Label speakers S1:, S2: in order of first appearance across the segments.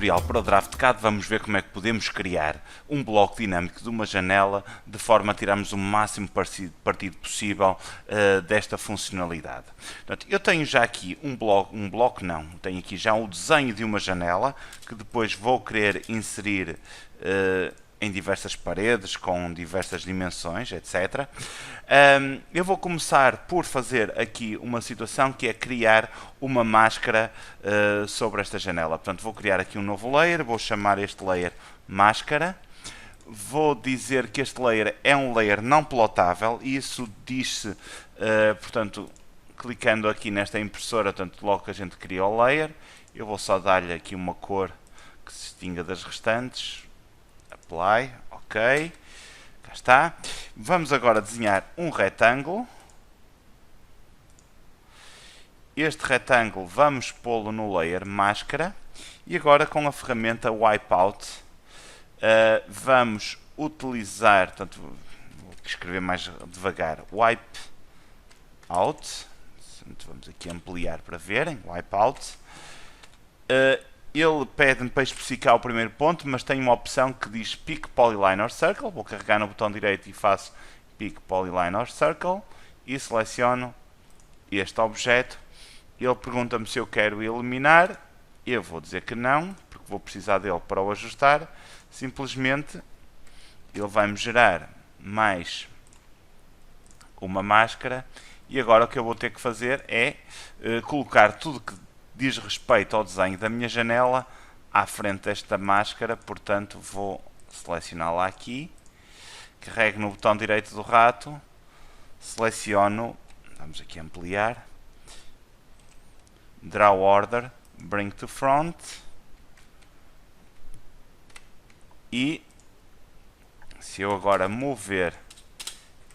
S1: tutorial para o DraftCAD vamos ver como é que podemos criar um bloco dinâmico de uma janela de forma a tirarmos o máximo partido possível desta funcionalidade. Portanto, eu tenho já aqui tenho aqui já o desenho de uma janela que depois vou querer inserir em diversas paredes, com diversas dimensões, etc. Eu vou começar por fazer aqui uma situação que é criar uma máscara sobre esta janela. Portanto, vou criar aqui um novo layer, vou chamar este layer máscara. Vou dizer que este layer é um layer não plotável, e isso diz-se, portanto, clicando aqui nesta impressora, portanto, logo que a gente cria o layer, eu vou só dar-lhe aqui uma cor que se distinga das restantes. Apply, ok, cá está. Vamos agora desenhar um retângulo. Este retângulo vamos pô-lo no layer máscara e agora com a ferramenta Wipeout vamos utilizar, portanto, vou escrever mais devagar, Wipeout, vamos aqui ampliar para verem, Wipeout. Ele pede-me para especificar o primeiro ponto, mas tem uma opção que diz Pick Polyline or Circle. Vou carregar no botão direito e faço Pick Polyline or Circle e seleciono este objeto. Ele pergunta-me se eu quero eliminar. Eu vou dizer que não, porque vou precisar dele para o ajustar. Simplesmente ele vai-me gerar mais uma máscara e agora o que eu vou ter que fazer é colocar tudo que diz respeito ao desenho da minha janela à frente desta máscara. Portanto, vou selecioná-la aqui, carrego no botão direito do rato, seleciono, vamos aqui ampliar, Draw Order, Bring to Front, e se eu agora mover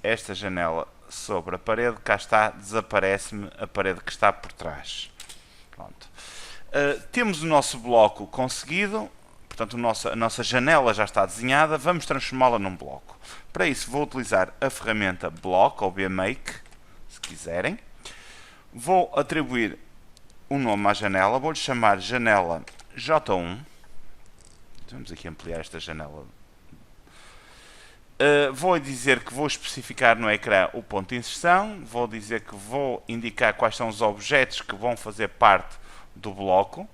S1: esta janela sobre a parede, cá está, desaparece-me a parede que está por trás. Pronto. Temos o nosso bloco conseguido, portanto a nossa janela já está desenhada, vamos transformá-la num bloco. Para isso vou utilizar a ferramenta Block ou BMake, se quiserem. Vou atribuir um nome à janela, vou-lhe chamar janela J1. Vamos aqui ampliar esta janela. Vou dizer que vou especificar no ecrã o ponto de inserção, vou dizer que vou indicar quais são os objetos que vão fazer parte do bloco,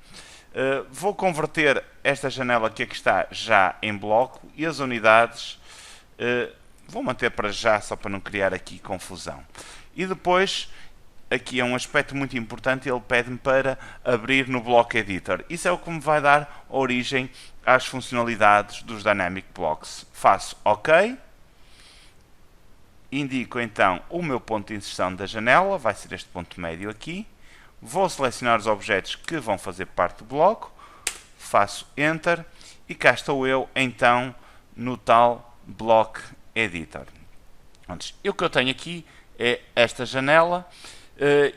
S1: vou converter esta janela que aqui está já em bloco e as unidades vou manter para já, só para não criar aqui confusão. E depois, aqui é um aspecto muito importante, ele pede-me para abrir no Block Editor. Isso é o que me vai dar origem às funcionalidades dos Dynamic Blocks. Faço OK, indico então o meu ponto de inserção da janela, vai ser este ponto médio aqui, vou selecionar os objetos que vão fazer parte do bloco, faço Enter e cá estou eu então no tal Block Editor. O que eu tenho aqui é esta janela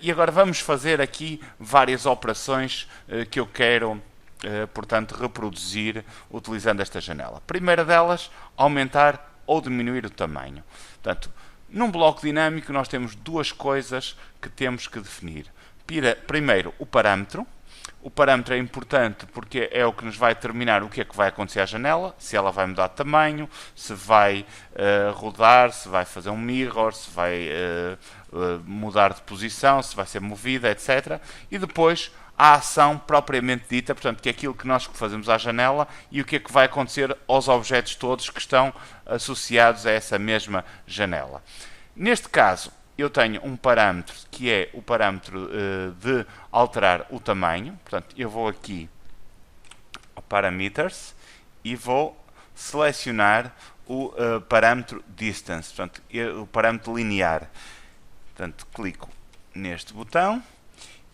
S1: e agora vamos fazer aqui várias operações que eu quero portanto, reproduzir utilizando esta janela. A primeira delas, aumentar ou diminuir o tamanho. Portanto, num bloco dinâmico nós temos duas coisas que temos que definir. Primeiro, o parâmetro. O parâmetro é importante porque é o que nos vai determinar o que é que vai acontecer à janela, se ela vai mudar de tamanho, se vai rodar, se vai fazer um mirror, se vai mudar de posição, se vai ser movida, etc. E depois a ação propriamente dita, portanto, que é aquilo que nós fazemos à janela e o que é que vai acontecer aos objetos todos que estão associados a essa mesma janela. Neste caso, eu tenho um parâmetro que é o parâmetro de alterar o tamanho. Portanto, eu vou aqui ao Parameters e vou selecionar o parâmetro Distance, portanto, o parâmetro linear. Portanto, clico neste botão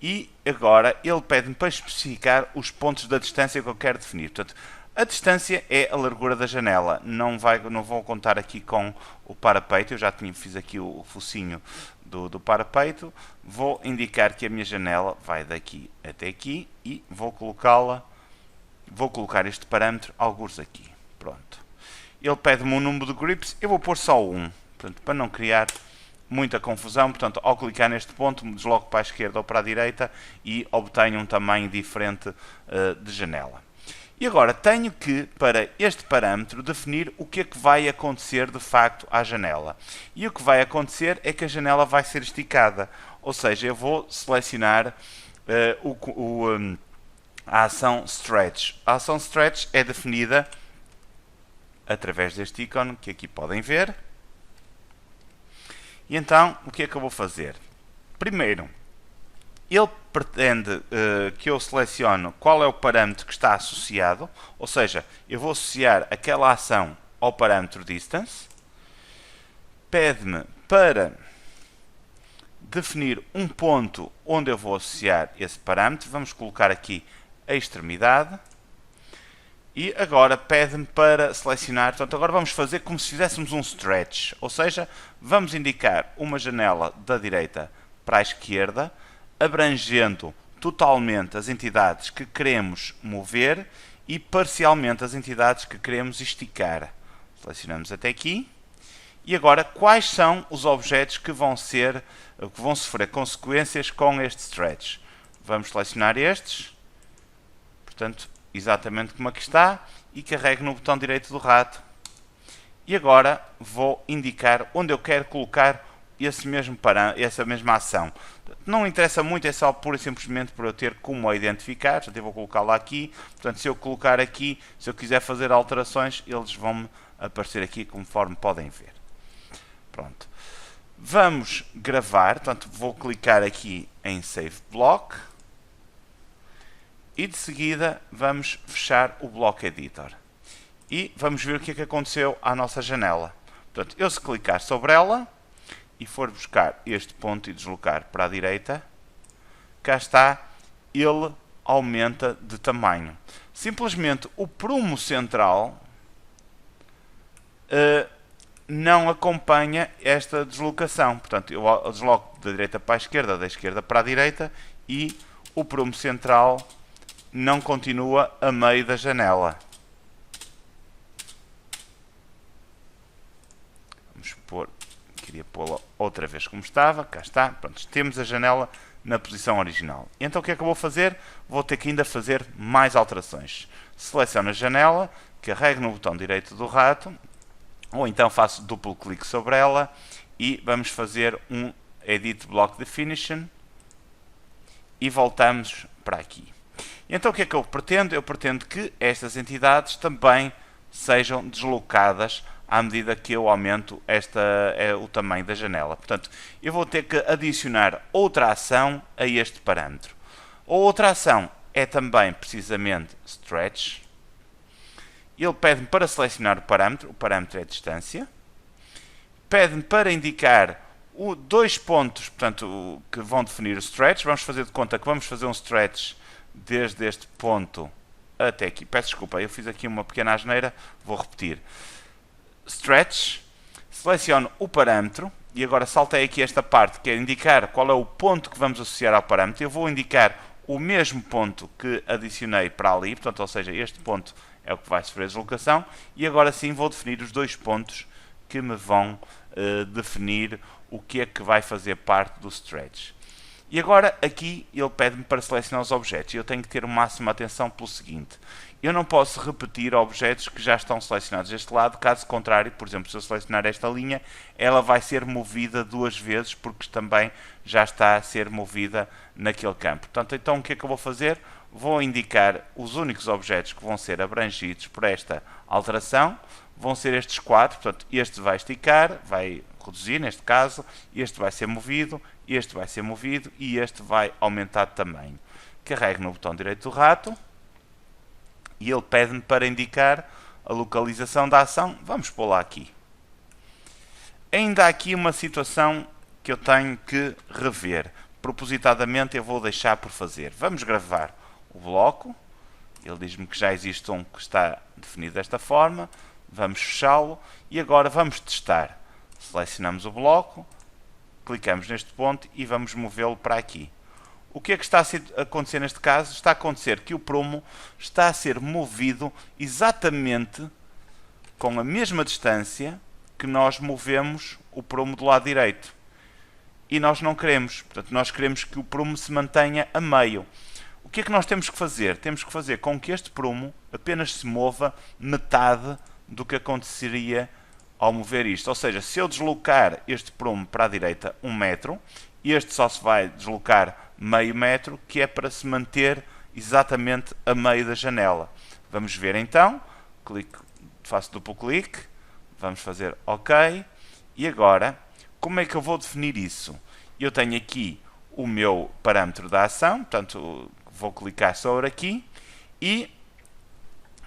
S1: e agora ele pede-me para especificar os pontos da distância que eu quero definir. Portanto, a distância é a largura da janela, não vou contar aqui com o parapeito, eu já fiz aqui o focinho do parapeito, vou indicar que a minha janela vai daqui até aqui e vou colocar este parâmetro algures aqui. Pronto. Ele pede-me um número de grips, eu vou pôr só um, portanto, para não criar muita confusão. Portanto, ao clicar neste ponto, me desloco para a esquerda ou para a direita e obtenho um tamanho diferente de janela. E agora tenho que, para este parâmetro, definir o que é que vai acontecer de facto à janela. E o que vai acontecer é que a janela vai ser esticada. Ou seja, eu vou selecionar a ação stretch. A ação stretch é definida através deste ícone que aqui podem ver. E então, o que é que eu vou fazer? Primeiro, ele pretende que eu selecione qual é o parâmetro que está associado, ou seja, eu vou associar aquela ação ao parâmetro distance. Pede-me para definir um ponto onde eu vou associar esse parâmetro. Vamos colocar aqui a extremidade. E agora pede-me para selecionar, portanto agora vamos fazer como se fizéssemos um stretch, ou seja, vamos indicar uma janela da direita para a esquerda, abrangendo totalmente as entidades que queremos mover e parcialmente as entidades que queremos esticar. Selecionamos até aqui. E agora, quais são os objetos que vão sofrer consequências com este stretch? Vamos selecionar estes. Portanto, exatamente como aqui está, e carrego no botão direito do rato. E agora vou indicar onde eu quero colocar essa mesma ação. Não interessa muito, é só pura e simplesmente por eu ter como a identificar. Portanto, eu vou colocá-la aqui. Portanto, se eu colocar aqui, se eu quiser fazer alterações, eles vão aparecer aqui conforme podem ver. Pronto. Vamos gravar, portanto, vou clicar aqui em Save Block. E de seguida vamos fechar o Block Editor. E vamos ver o que é que aconteceu à nossa janela. Portanto, eu se clicar sobre ela e for buscar este ponto e deslocar para a direita, cá está, ele aumenta de tamanho. Simplesmente o prumo central não acompanha esta deslocação. Portanto, eu desloco da direita para a esquerda, da esquerda para a direita, e o prumo central não continua a meio da janela. Vamos pôr, queria pô-la outra vez como estava, cá está. Pronto, temos a janela na posição original. Então o que é que eu vou fazer? Vou ter que ainda fazer mais alterações. Seleciono a janela, carrego no botão direito do rato, ou então faço duplo clique sobre ela e vamos fazer um Edit Block Definition e voltamos para aqui. Então o que é que eu pretendo? Eu pretendo que estas entidades também sejam deslocadas à medida que eu aumento o tamanho da janela. Portanto, eu vou ter que adicionar outra ação a este parâmetro. A outra ação é também precisamente Stretch. Ele pede-me para selecionar o parâmetro é a distância. Pede-me para indicar dois pontos, portanto, que vão definir o Stretch. Vamos fazer de conta que vamos fazer um Stretch desde este ponto até aqui. Peço desculpa, eu fiz aqui uma pequena asneira, vou repetir. Stretch, seleciono o parâmetro e agora saltei aqui esta parte que é indicar qual é o ponto que vamos associar ao parâmetro. Eu vou indicar o mesmo ponto que adicionei para ali, portanto, ou seja, este ponto é o que vai sofrer a deslocação, e agora sim vou definir os dois pontos que me vão definir o que é que vai fazer parte do stretch. E agora aqui ele pede-me para selecionar os objetos. Eu tenho que ter o máximo atenção pelo seguinte: eu não posso repetir objetos que já estão selecionados deste lado, caso contrário, por exemplo, se eu selecionar esta linha, ela vai ser movida duas vezes, porque também já está a ser movida naquele campo. Portanto, então o que é que eu vou fazer? Vou indicar os únicos objetos que vão ser abrangidos por esta alteração, vão ser estes quatro. Portanto, este vai esticar, vai reduzir neste caso, este vai ser movido, este vai ser movido e este vai aumentar de tamanho. Carrego no botão direito do rato e ele pede-me para indicar a localização da ação. Vamos pô-la aqui. Ainda há aqui uma situação que eu tenho que rever. Propositadamente eu vou deixar por fazer. Vamos gravar o bloco. Ele diz-me que já existe um que está definido desta forma. Vamos fechá-lo e agora vamos testar. Selecionamos o bloco, clicamos neste ponto e vamos movê-lo para aqui. O que é que está a acontecer neste caso? Está a acontecer que o prumo está a ser movido exatamente com a mesma distância que nós movemos o prumo do lado direito. E nós não queremos. Portanto, nós queremos que o prumo se mantenha a meio. O que é que nós temos que fazer? Temos que fazer com que este prumo apenas se mova metade do que aconteceria ao mover isto. Ou seja, se eu deslocar este prumo para a direita 1 metro, este só se vai deslocar meio metro, que é para se manter exatamente a meio da janela. Vamos ver então. Faço duplo clique. Vamos fazer OK. E agora, como é que eu vou definir isso? Eu tenho aqui o meu parâmetro da ação, portanto, vou clicar sobre aqui e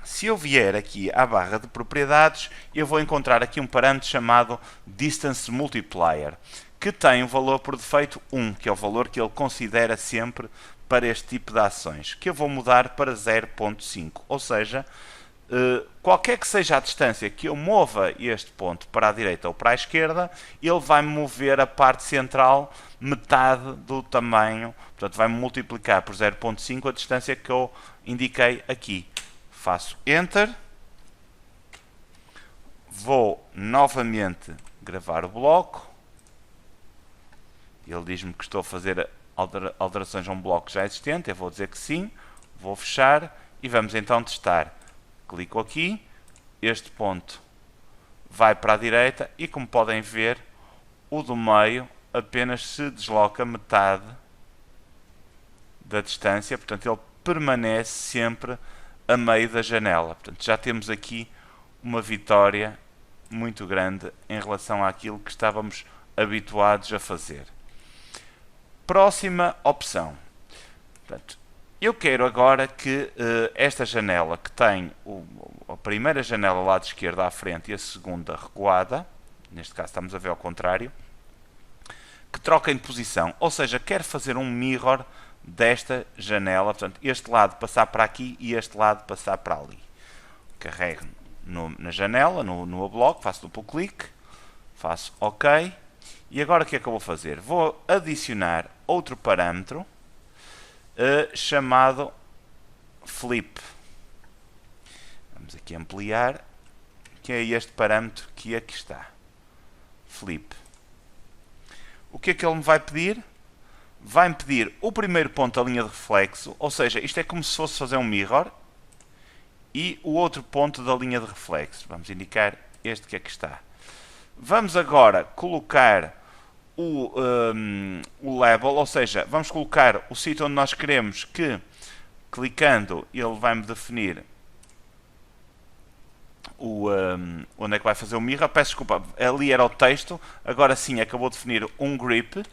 S1: se eu vier aqui à barra de propriedades, eu vou encontrar aqui um parâmetro chamado Distance Multiplier, que tem um valor por defeito 1, que é o valor que ele considera sempre para este tipo de ações, que eu vou mudar para 0.5, ou seja, qualquer que seja a distância que eu mova este ponto para a direita ou para a esquerda, ele vai mover a parte central metade do tamanho, portanto vai multiplicar por 0.5 a distância que eu indiquei aqui. Faço Enter, vou novamente gravar o bloco, ele diz-me que estou a fazer alterações a um bloco já existente, eu vou dizer que sim, vou fechar e vamos então testar. Clico aqui, este ponto vai para a direita e, como podem ver, o do meio apenas se desloca metade da distância, portanto ele permanece sempre a meio da janela. Portanto, já temos aqui uma vitória muito grande em relação àquilo que estávamos habituados a fazer. Próxima opção. Portanto, eu quero agora que esta janela que tem a primeira janela lá de esquerda à frente e a segunda recuada, neste caso estamos a ver ao contrário, que troquem de posição, ou seja, quero fazer um mirror desta janela, portanto este lado passar para aqui e este lado passar para ali. Carrego na janela, no bloco, faço duplo clique, faço OK, e agora o que é que eu vou fazer? Vou adicionar outro parâmetro chamado Flip. Vamos aqui ampliar, que é este parâmetro que aqui está. Flip. O que é que ele me vai pedir? Vai-me pedir o primeiro ponto da linha de reflexo, ou seja, isto é como se fosse fazer um mirror, e o outro ponto da linha de reflexo. Vamos indicar este que aqui está. Vamos agora colocar o label, ou seja, vamos colocar o sítio onde nós queremos que, clicando, ele vai-me definir onde é que vai fazer o mirror. Peço desculpa, ali era o texto, agora sim acabou de definir um grip,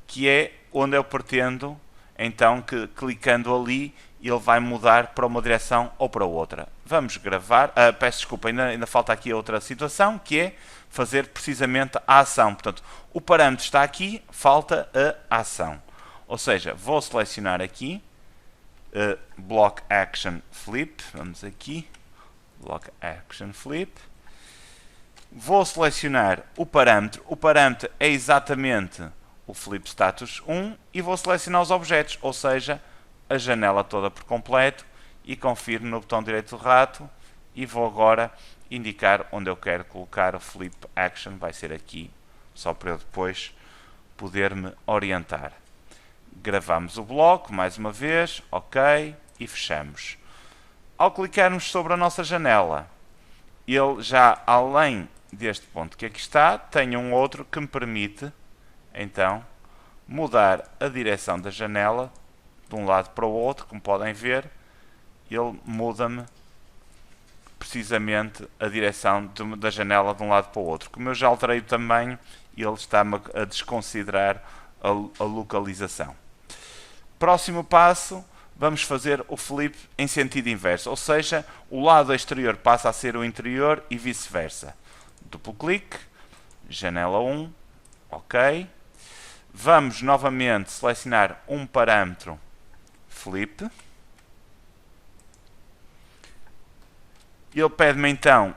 S1: que é onde eu pretendo, então, que clicando ali, ele vai mudar para uma direção ou para outra. Vamos gravar, peço desculpa, ainda falta aqui outra situação, que é fazer precisamente a ação. Portanto, o parâmetro está aqui, falta a ação. Ou seja, vou selecionar aqui, Block Action Flip, vamos aqui, Block Action Flip. Vou selecionar o parâmetro é exatamente o Flip Status 1 e vou selecionar os objetos, ou seja, a janela toda por completo, e confirmo no botão direito do rato e vou agora indicar onde eu quero colocar o Flip Action, vai ser aqui, só para eu depois poder-me orientar. Gravamos o bloco mais uma vez, OK, e fechamos. Ao clicarmos sobre a nossa janela, ele já, além deste ponto que aqui está, tem um outro que me permite, então, mudar a direção da janela de um lado para o outro. Como podem ver, ele muda-me precisamente a direção da janela de um lado para o outro. Como eu já alterei o tamanho, ele está-me a desconsiderar a localização. Próximo passo, vamos fazer o flip em sentido inverso, ou seja, o lado exterior passa a ser o interior e vice-versa. Duplo clique, janela 1, OK. Vamos novamente selecionar um parâmetro Flip. Ele pede-me então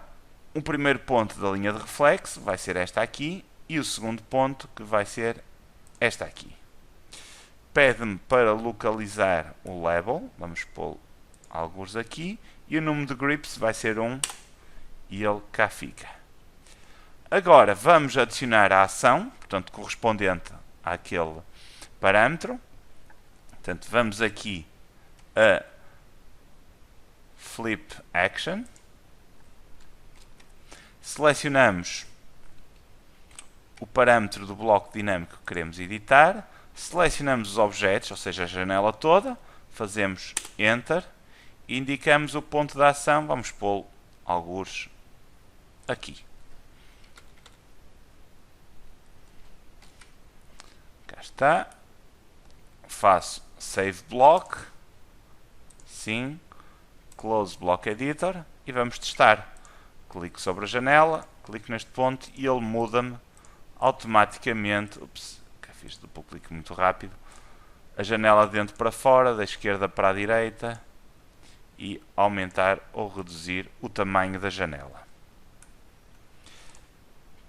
S1: o primeiro ponto da linha de reflexo, vai ser esta aqui, e o segundo ponto, que vai ser esta aqui. Pede-me para localizar o label, vamos pôr alguns aqui, e o número de grips vai ser 1, e ele cá fica. Agora vamos adicionar a ação, portanto correspondente àquele parâmetro. Portanto, vamos aqui a Flip Action. Selecionamos o parâmetro do bloco dinâmico que queremos editar. Selecionamos os objetos, ou seja, a janela toda. Fazemos Enter. E indicamos o ponto de ação. Vamos pô-lo algures aqui. Cá está. Faço Save Block. Sim. Close Block Editor. E vamos testar. Clico sobre a janela. Clico neste ponto e ele muda-me automaticamente. Ups, fiz duplo clique muito rápido. A janela de dentro para fora, da esquerda para a direita. E aumentar ou reduzir o tamanho da janela.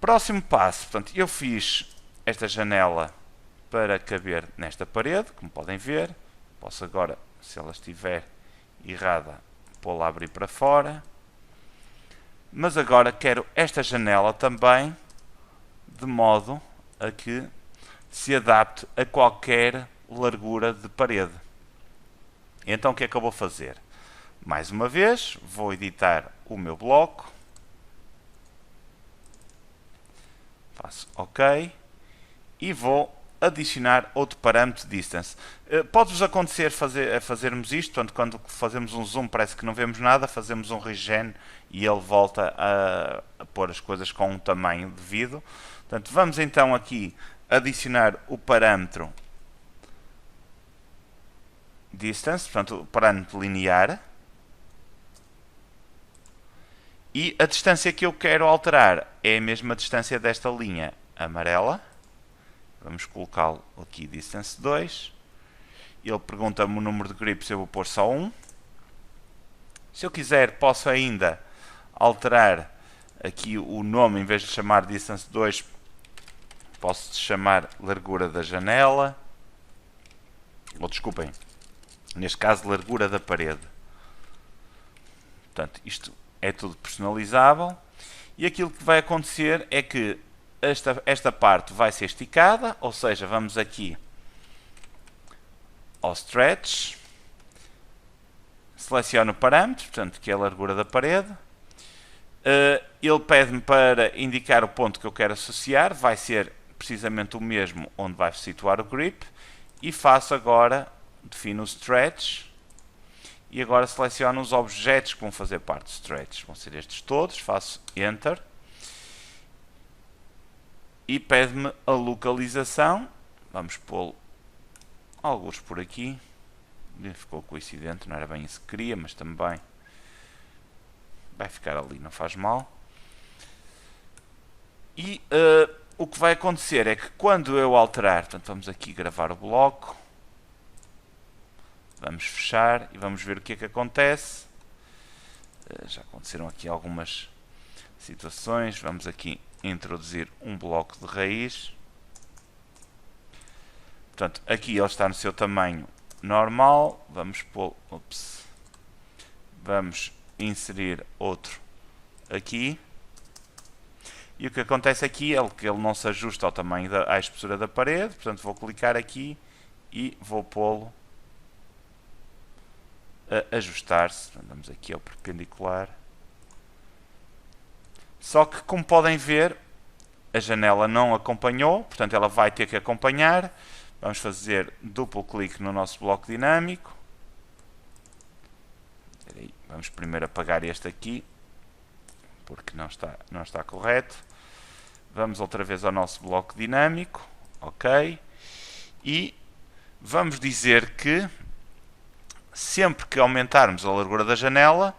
S1: Próximo passo. Portanto, eu fiz esta janela para caber nesta parede, como podem ver. Posso agora, se ela estiver errada, pô-la a abrir para fora. Mas agora quero esta janela também de modo a que se adapte a qualquer largura de parede. Então o que é que eu vou fazer? Mais uma vez, vou editar o meu bloco. Faço OK. E vou adicionar outro parâmetro de distance. Pode-vos acontecer fazermos isto, portanto, quando fazemos um zoom parece que não vemos nada, fazemos um regen e ele volta a pôr as coisas com um tamanho devido. Portanto, vamos então aqui adicionar o parâmetro distance, portanto, o parâmetro linear. E a distância que eu quero alterar é a mesma distância desta linha amarela. Vamos colocá-lo aqui, distance 2. Ele pergunta-me o número de grips, eu vou pôr só 1. Se eu quiser, posso ainda alterar aqui o nome, em vez de chamar distance 2, posso chamar largura da janela. Ou desculpem, neste caso, largura da parede. Portanto, isto é tudo personalizável. E aquilo que vai acontecer é que esta parte vai ser esticada, ou seja, vamos aqui ao Stretch, seleciono o parâmetro, portanto, que é a largura da parede. Ele pede-me para indicar o ponto que eu quero associar, vai ser precisamente o mesmo onde vai situar o grip, e faço agora, defino o Stretch, e agora seleciono os objetos que vão fazer parte do Stretch, vão ser estes todos, faço Enter, e pede-me a localização, vamos pô-lo alguns por aqui, ficou coincidente, não era bem isso que queria, mas também vai ficar ali, não faz mal. E o que vai acontecer é que quando eu alterar, portanto vamos aqui gravar o bloco, vamos fechar e vamos ver o que é que acontece. Já aconteceram aqui algumas situações, vamos aqui introduzir um bloco de raiz. Portanto, aqui ele está no seu tamanho normal. Vamos pôr, vamos inserir outro aqui. E o que acontece aqui é que ele não se ajusta ao tamanho à espessura da parede. Portanto, vou clicar aqui e vou pô-lo a ajustar-se. Vamos aqui ao perpendicular. Só que, como podem ver, a janela não acompanhou, portanto ela vai ter que acompanhar. Vamos fazer duplo clique no nosso bloco dinâmico. Vamos primeiro apagar este aqui, porque não está correto. Vamos outra vez ao nosso bloco dinâmico, ok. E vamos dizer que sempre que aumentarmos a largura da janela,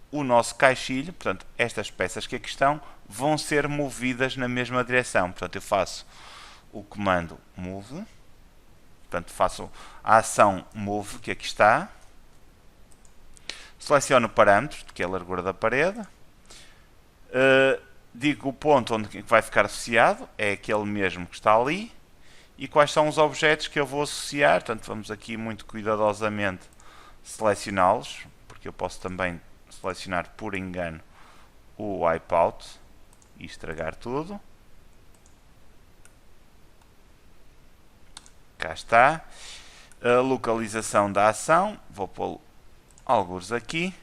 S1: o nosso caixilho, portanto, estas peças que aqui estão, vão ser movidas na mesma direção. Portanto, eu faço o comando move, portanto, faço a ação move, que aqui está, seleciono o parâmetro, que é a largura da parede, digo o ponto onde vai ficar associado, é aquele mesmo que está ali, e quais são os objetos que eu vou associar. Portanto, vamos aqui muito cuidadosamente selecioná-los, porque eu posso também selecionar por engano o wipeout e estragar tudo. Cá está. a localização da ação, vou pôr algures aqui,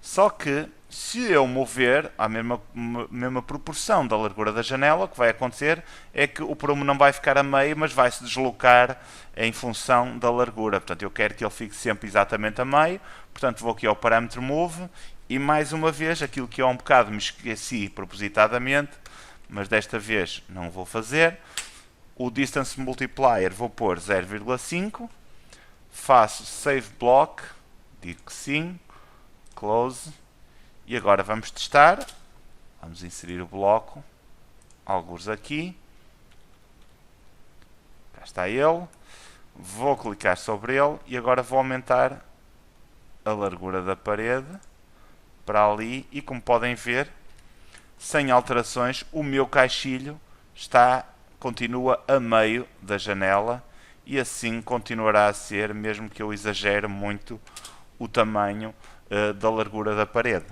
S1: só que se eu mover a mesma proporção da largura da janela, o que vai acontecer é que o prumo não vai ficar a meio, mas vai se deslocar em função da largura. Portanto, eu quero que ele fique sempre exatamente a meio. Portanto, vou aqui ao parâmetro move e mais uma vez, aquilo que eu há um bocado me esqueci propositadamente, mas desta vez não vou fazer. O distance multiplier vou pôr 0,5, faço save block, digo que sim, close. E agora vamos testar. Vamos inserir o bloco. Algures aqui. Cá está ele. Vou clicar sobre ele e agora vou aumentar a largura da parede para ali. E como podem ver, sem alterações, o meu caixilho continua a meio da janela e assim continuará a ser, mesmo que eu exagere muito o tamanho da largura da parede.